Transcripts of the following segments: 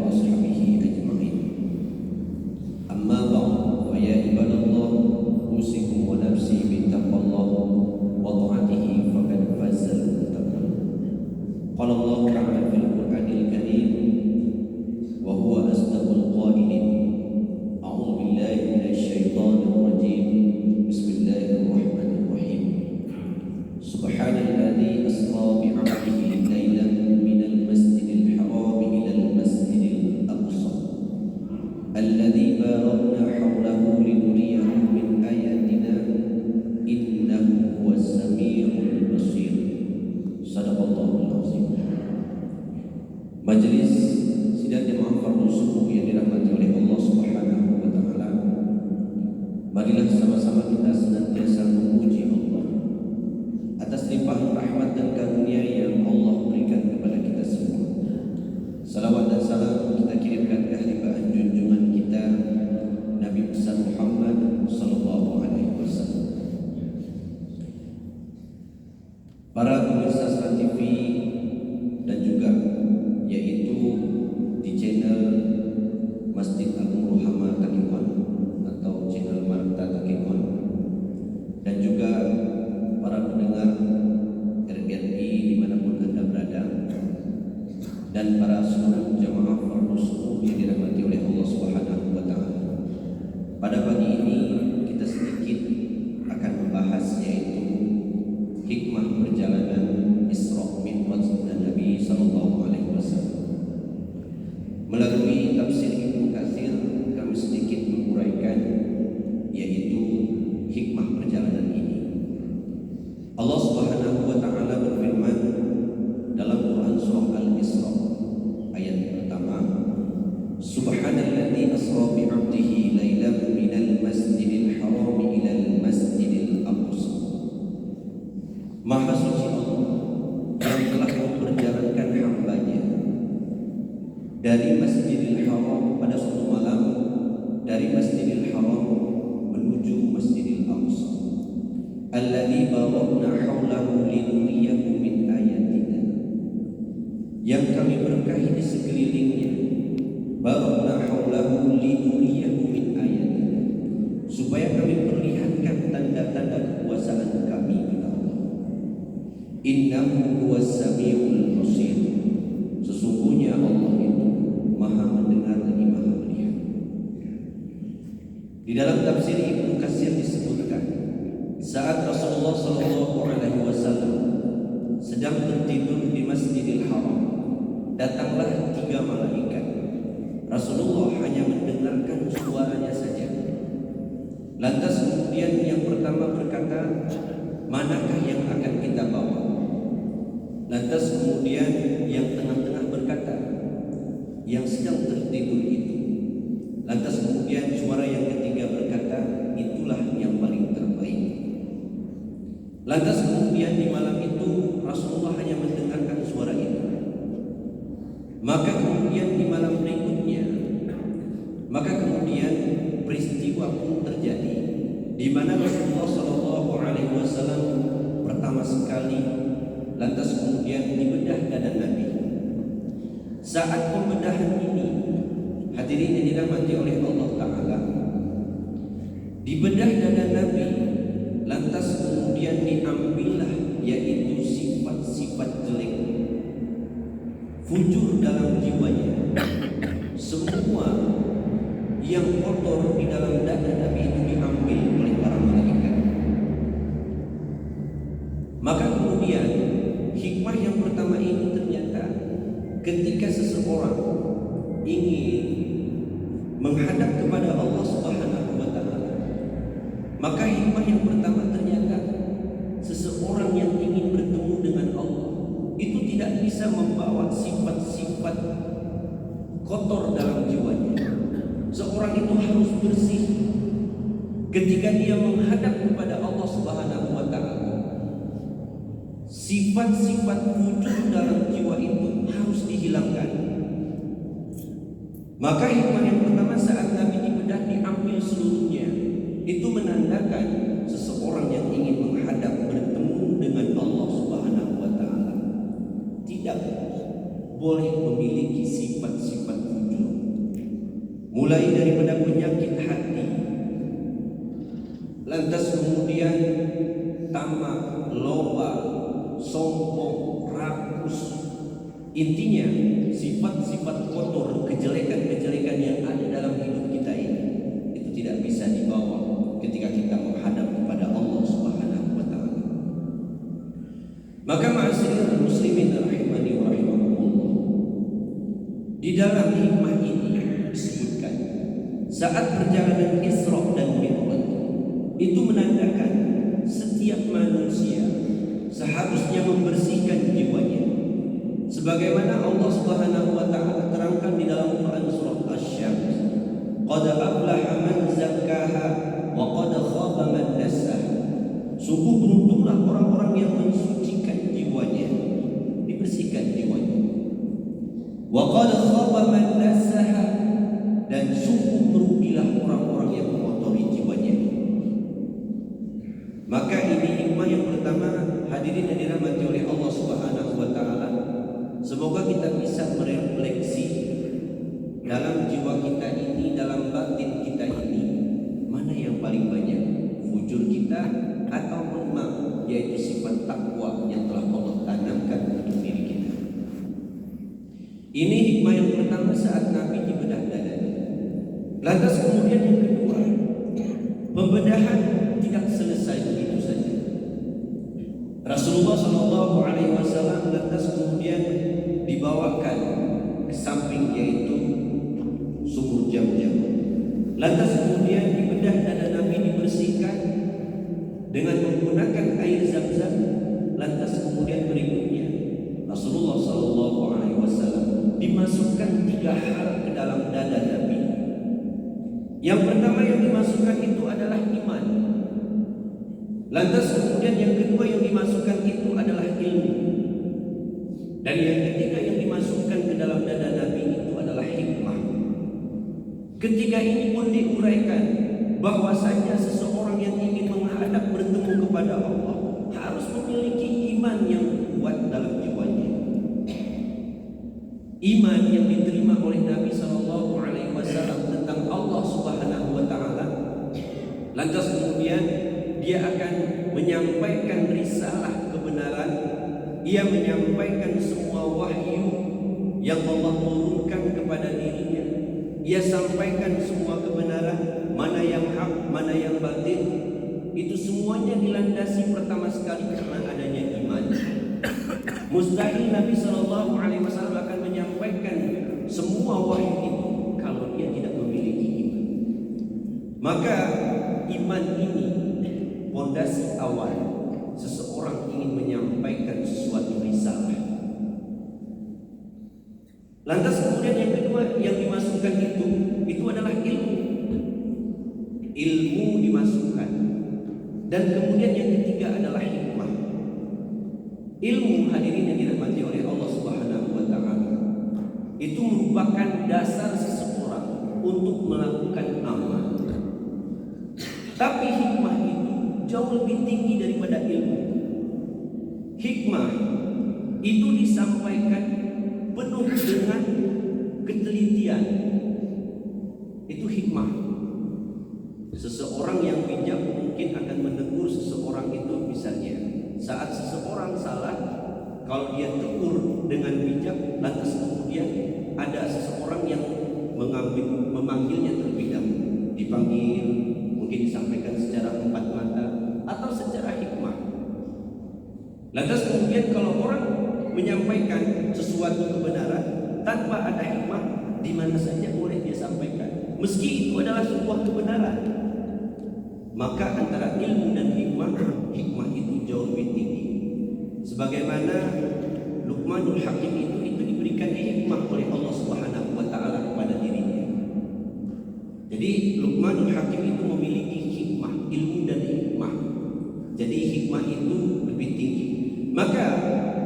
وأصحابه أجمعين. أما بعد فيا عباد الله أوصيكم ونفسي بتقوى الله وطاعته فقد فاز المتقون. قال الله تعالى في القرآن الكريم وهو أصدق القائلين: أعوذ بالله من الشيطان الرجيم بسم الله الرحمن الرحيم. سبحان الذي أسرى بعبده ليلا من المسجد الحرام إلى المسجد الأقصى الذي باركنا حوله لنريه من آياتنا إنه هو السميع البصير. صدق الله العظيم. Majelis sidang jemaah fardhu subuh yang dirahmati oleh Allah Subhanahu wa taala. Marilah sama-sama kita senantiasa memuji Allah atas limpahan rahmat dan karunia yang Allah berikan kepada kita semua. Salawat dan salam kita kirimkan ke hambaan junjungan kita Nabi besar Muhammad sallallahu alaihi wasallam. Para pemirsa Serat TV dan juga yaitu di channel Masjid Agung Rohama Takimon atau channel Marta Takimon, dan juga para pendengar RRI dimanapun Anda berada, dan para seluruh jamaah fardhu subuh yang dirahmati oleh Allah Subhanahu wa taala. Pada pagi ini kita sedikit akan membahas yaitu hikmah perjalanan Isra Mi'raj Nabi sallallahu alaihi wasallam. Melalui tafsir Ibnu Katsir kami sedikit menguraikan yaitu hikmah perjalanan ini. Allah Subhanahu wa taala berfirman dalam Quran surah Al-Isra ayat pertama, Subhanalladzi asra bi 'abdihi lailan minal masjidil haram ilal masjidil aqsa. Maha suci Allah yang telah memperjalankan hambanya dari Masjidil Haram pada suatu malam, dari Masjidil Haram menuju Masjidil Aqsa alladzi barakna haulahu linuriyahu min ayatina, yang kami berkahi di sekelilingnya. Barakna haulahu linuriyahu min ayatina, supaya kami perlihatkan tanda-tanda kekuasaan kami kepada Allah. Innahu huwas samiul basir, sesungguhnya Allah itu Maha mendengar lagi Maha melihat. Di dalam tafsir Ibnu Katsir disebutkan, saat Rasulullah sallallahu alaihi wasallam sedang tertidur di Masjidil Haram, datanglah 3 malaikat. Rasulullah hanya mendengarkan suaranya saja. Lantas kemudian yang pertama berkata, manakah yang akan kita bawa? Lantas kemudian yang tengah-tengah berkata, yang sedang tertidur itu. Lantas kemudian suara yang ketiga berkata, itulah yang paling terbaik. Lantas kemudian di malam itu Rasulullah hanya mendengarkan suara itu. Maka kemudian di malam berikutnya, peristiwa pun terjadi, di mana Rasulullah Shallallahu Alaihi Wasallam pertama sekali, lantas kemudian dibedah dada Nabi. Saat pembedahan ini, hadirin yang dirahmati oleh Allah Ta'ala, dibedah dada Nabi, lantas kemudian diambillah yaitu sifat-sifat jelek, fujur dalam jiwanya, semua yang kotor di dalam dada Nabi itu diambil oleh para malaikat. Maka kemudian hikmah yang pertama ini ternyata ketika seseorang ingin menghadap kepada Allah Subhanahu wa taala, maka hikmah yang pertama ternyata seseorang yang ingin bertemu dengan Allah itu tidak bisa membawa sifat-sifat kotor dalam jiwanya. Seorang itu harus bersih ketika dia menghadap kepada Allah Subhanahu wa taala. Sifat-sifat wujud dalam jiwa itu harus dihilangkan. Maka hikmah yang pertama saat Nabi dibedah diambil seluruhnya, itu menandakan seseorang yang ingin menghadap bertemu dengan Allah Subhanahu wa taala tidak boleh memiliki sifat-sifat wujud. mulai daripada penyakit hati, lantas kemudian tamak, loba, sombong, rakus. Intinya sifat-sifat kotor, kejelekan-kejelekan yang ada dalam hidup kita ini itu tidak bisa dibawa ketika kita menghadap kepada Allah Subhanahu wa taala. Maka ma'asyiral muslimin rahimani wa rahimakumullah, di dalam hikmah ini disebutkan saat perjalanan Isra dan Mi'raj itu menandakan setiap manusia seharusnya membersihkan jiwanya, sebagaimana Allah Subhanahu wa taala terangkan di dalam Quran surah Asy-Syams, qad aflaha man zakkaha wa qad khaba man dassaha. Sungguh beruntunglah orang-orang yang mensucikan jiwanya, dibersihkan jiwanya. Wa qad khaba man dassaha, dan sungguh merugilah orang-orang yang mengotori jiwanya. Maka ini hikmah yang pertama, hadirin yang dirahmati oleh Allah Subhanahu wa taala. Semoga kita bisa merefleksi dalam jiwa kita ini, dalam batin kita ini, mana yang paling banyak, fujur kita atau memang yaitu sifat takwa yang telah Allah tanamkan untuk diri kita. Ini hikmah yang pertama saat Nabi dibedah dadanya. Lantas kemudian yang kedua, pembedahan tidak selesai begitu saja. Rasulullah Shallallahu Alaihi Wasallam lantas kemudian dibawakan ke samping yaitu sumur Jam-Jam. Lantas kemudian dibedah dada Nabi, dibersihkan dengan menggunakan air Zam-Zam. Lantas kemudian berikutnya Rasulullah Shallallahu Alaihi Wasallam dimasukkan 3 hal ke dalam dada Nabi. Yang pertama yang dimasukkan itu adalah iman. Lantas kemudian yang kedua yang dimasukkan itu adalah ilmu. Dan yang ketiga yang dimasukkan ke dalam dada Nabi itu adalah hikmah. Ketiga ini pun diuraikan bahwasanya seseorang yang ingin menghadap bertemu kepada Allah harus memiliki iman yang kuat dalam jiwanya. Iman yang diterima oleh Nabi Shallallahu Alaihi Wasallam tentang Allah Subhanahu wa taala. Lantas kemudian dia akan menyampaikan risalah kebenaran. Ia menyampaikan semua wahyu yang Allah turunkan kepada dirinya. Ia sampaikan semua kebenaran, mana yang hak, mana yang batin. Itu semuanya dilandasi pertama sekali karena adanya iman. Mustahil Nabi Shallallahu Alaihi Wasallam akan menyampaikan semua wahyu itu kalau dia tidak memiliki iman. Maka iman ini fondasi awal seseorang ingin menyampaikan sesuatu risalah. Lantas kemudian yang kedua yang dimasukkan itu adalah ilmu. Ilmu dimasukkan. Dan kemudian yang ketiga adalah hikmah. Ilmu, hadirin yang dirahmati oleh Allah Subhanahu wa taala, itu merupakan dasar seseorang untuk melakukan amal. Tapi hikmah itu jauh lebih tinggi daripada ilmu. Hikmah itu disampaikan penuh dengan ketelitian. Itu hikmah. Seseorang yang bijak mungkin akan menegur seseorang itu, misalnya saat seseorang salah, kalau dia tegur dengan bijak, lantas kemudian ada seseorang yang memanggilnya terlebih dahulu, dipanggil, mungkin disampaikan secara empat mata atau secara hikmah. Lantas kemudian kalau orang menyampaikan sesuatu kebenaran tanpa ada hikmah, di mana saja boleh dia sampaikan, meski itu adalah sebuah kebenaran. Maka antara ilmu dan hikmah itu jauh lebih tinggi. Sebagaimana Luqmanul Hakim itu diberikan hikmah oleh Allah Subhanahu wa taala kepada dirinya. Jadi Luqmanul Hakim itu memiliki hikmah, ilmu dan hikmah. Jadi hikmah itu lebih tinggi. Maka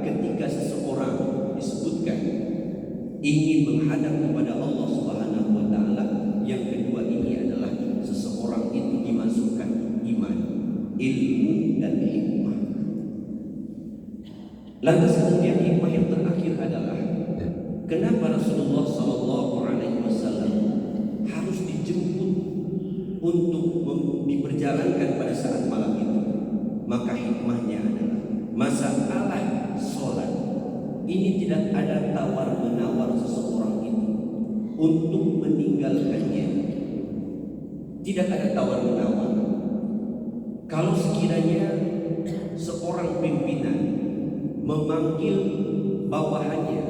ketika seseorang disebutkan ingin menghadap kepada Allah Subhanahu wa taala, yang kedua ini adalah seseorang itu dimasukkan iman, ilmu dan hikmah. Lantas kemudian hikmah yang terakhir adalah kenapa Rasulullah Sallallahu Alaihi Wasallam harus dijemput untuk diperjalankan pada saat malam itu, maka hikmahnya adalah masalah sholat ini tidak ada tawar-menawar seseorang itu untuk meninggalkannya. Tidak ada tawar-menawar. Kalau sekiranya seorang pimpinan memanggil bawahannya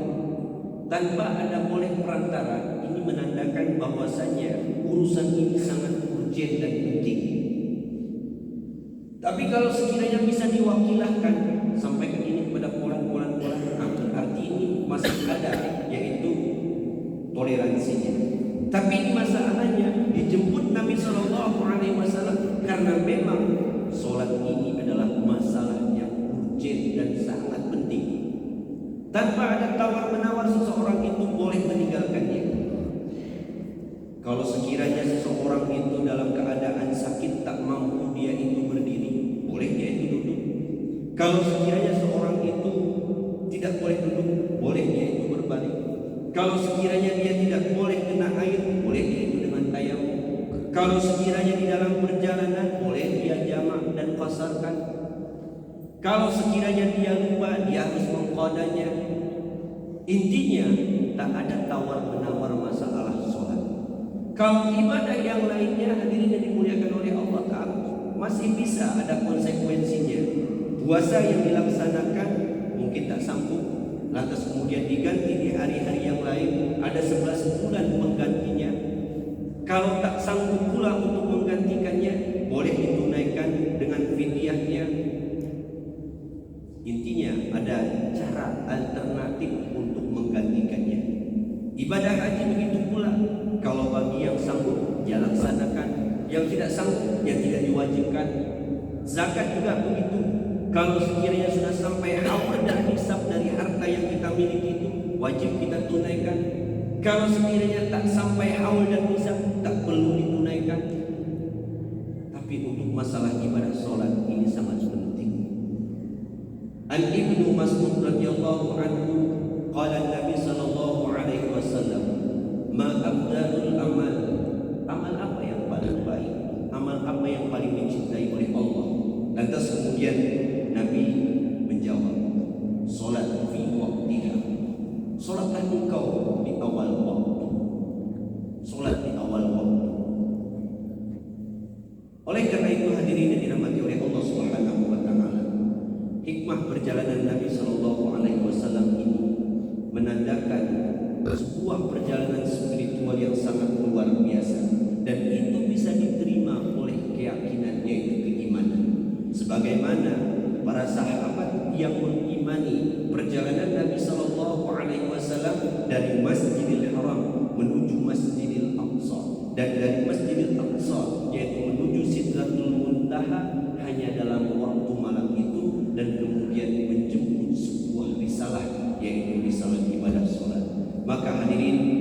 tanpa ada oleh perantara, ini menandakan bahwasanya urusan ini sangat urgent dan penting. Tapi kalau sekiranya bisa diwakilkan, sampaikan ini kepada polan-polan, arti ini masih ada, yaitu toleransinya. Tapi ini masalahnya dijemput Nabi Shallallahu Alaihi Wasallam karena memang sholat ini adalah masalah yang urgent dan sangat penting. Tanpa ada tawar-menawar seseorang itu boleh meninggalkannya. Kalau sekiranya seseorang itu dalam keadaan sakit tak mampu dia itu berdiri, boleh dia itu duduk. Kalau sekiranya seorang itu tidak boleh duduk, boleh dia itu berbalik. Kalau sekiranya dia tidak boleh kena air, boleh dia itu dengan tayamum. Kalau sekiranya di dalam perjalanan, boleh dia jamak dan qasarkan. Kalau sekiranya dia lupa, dia harus mengqadanya. Intinya tak ada tawar-menawar masalah sholat. Kalau ibadah yang lainnya, hadirin yang dimuliakan oleh Allah Ta'ala, masih bisa ada konsekuensinya. Puasa yang dilaksanakan mungkin tak sanggup, lantas kemudian diganti di hari-hari yang lain, ada 11 bulan menggantinya. Kalau tak sanggup pula untuk menggantikannya, boleh ditunaikan dengan fidyahnya. Intinya ada cara alternatif untuk menggantikannya. Ibadah haji begitu pula. Kalau bagi yang sanggup, dia laksanakan. Yang tidak sanggup, dia tidak diwajibkan. Zakat juga begitu. Kalau sekiranya sudah sampai haul dan nisab dari harta yang kita miliki itu, wajib kita tunaikan. Kalau sekiranya tak sampai haul dan nisab, tak perlu ditunaikan. Tapi untuk masalah ibadah sholat ini sangat penting. An Ibnu Mas'ud radhiyallahu anhu qala Nabi sallallahu alaihi wasallam, ma afdalul amal, amal apa yang paling baik, amal apa yang paling dicintai oleh Allah. Lantas kemudian Nabi menjawab, salat fi waqtiha, salatlah engkau di awal waktu, salat di awal waktu. Oleh karena itu hadirin yang dirahmati oleh Allah Subhanahu wa taala, hikmah perjalanan Nabi Shallallahu Alaihi Wasallam ini menandakan sebuah perjalanan spiritual yang sangat luar biasa, dan itu bisa diterima oleh keyakinan, yaitu keimanan. Sebagaimana para sahabat yang mengimani perjalanan Nabi Shallallahu Alaihi Wasallam dari Masjidil Haram menuju Masjidil Aqsa, dan dari Masjidil Aqsa yaitu menuju Sidratul Muntaha hanya dalam waktu malam itu, dan kemudian menjemput sebuah risalah, yaitu risalah ibadah sholat. Maka hadirin